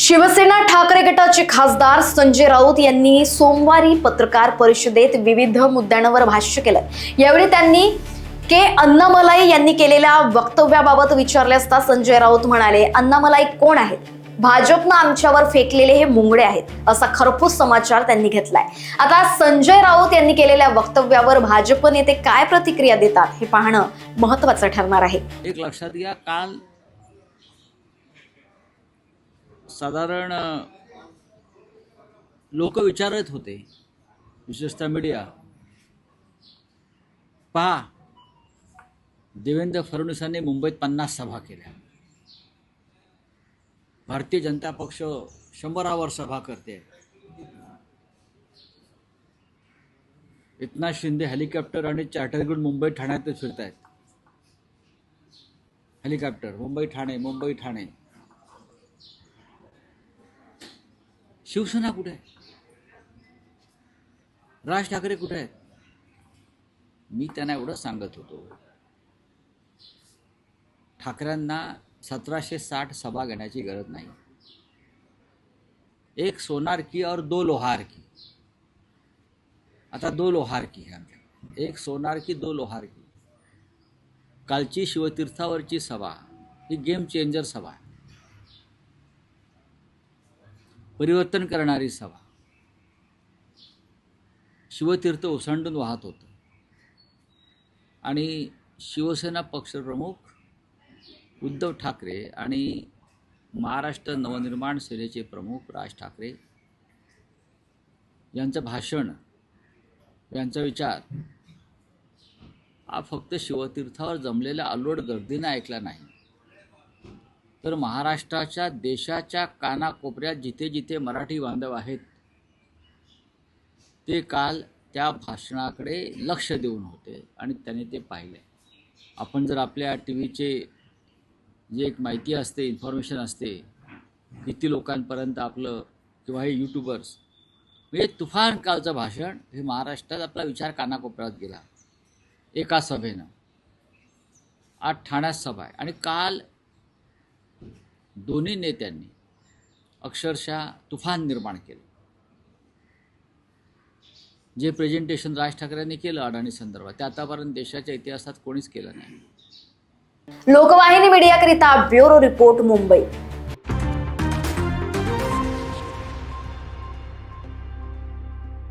शिवसेना ठाकरे गटाचे खासदार संजय राऊत यांनी सोमवारी पत्रकार परिषदेत विविध मुद्द्यांवर भाष्य केलं। यावेळी त्यांनी अण्णामलाई यांनी केलेल्या वक्तव्याबाबत विचारले असता संजय राऊत म्हणाले, अण्णामलाई कोण आहेत? भाजपनं आमच्यावर फेकलेले हे मुंगडे आहेत, असा खरपूस समाचार त्यांनी घेतलाय। आता संजय राऊत यांनी केलेल्या वक्तव्यावर भाजप नेते काय प्रतिक्रिया देतात हे पाहणं महत्त्वाचं ठरणार आहे। एक लक्षात घ्या, काल साधारण लोक विचारत होते, विशेषतः मीडिया, पहा देवेंद्र फडणवीसांनी मुंबईत 50 सभा केल्या, भारतीय जनता पक्ष 100वर सभा करते, एकनाथ शिंदे हेलिकॉप्टर आणि चार्टर घेऊन मुंबई ठाण्यात फिरत आहेत, हेलिकॉप्टर मुंबई ठाणे। शिवसेना कुठे आहे? राज ठाकरे कुठे आहेत? मी त्यांना एवढं सांगत होतो, ठाकरेंना 1760 सभा घेण्याची गरज नाही। एक सोनार की और 2 लोहार की। आता 2 लोहार की है आमच्या, एक सोनार की 2 लोहार की। कालची शिवतीर्थावरची सभा ही गेम चेंजर सभा आहे, परिवर्तन करणारी सभा। शिवतीर्थ ओसंडून वाहत होतं आणि शिवसेना पक्षप्रमुख उद्धव ठाकरे आणि महाराष्ट्र नवनिर्माण सेनेचे प्रमुख राज ठाकरे यांचं भाषण, यांचा विचार हा फक्त शिवतीर्थावर जमलेल्या अलोट गर्दीने ऐकला नाही, तर महाराष्ट्राच्या, देशाच्या कानाकोपऱ्यात जिथे जिथे मराठी बांधव आहेत ते काल त्या भाषणाकडे लक्ष देऊन होते आणि त्याने ते पाहिले। आपण जर आपल्या टीव्हीचे जे एक माहिती असते, इन्फॉर्मेशन असते, किती लोकांपर्यंत आपलं किंवा हे यूट्यूबर्स, म्हणजे तुफान कालचं भाषण हे महाराष्ट्रात आपला विचार कानाकोपऱ्यात गेला एका सभेनं। आज ठाण्यात सभा आहे आणि काल दोन्ही नेत्यांनी अक्षरशः तुफान निर्माण केलं। जे प्रेझेंटेशन राज ठाकरेंनी केलं अडाणी संदर्भात, ते आतापर्यंत देशाच्या इतिहासात कोणीच केलं नाही। लोकवाहिनी मीडियाकरिता ब्युरो रिपोर्ट, मुंबई।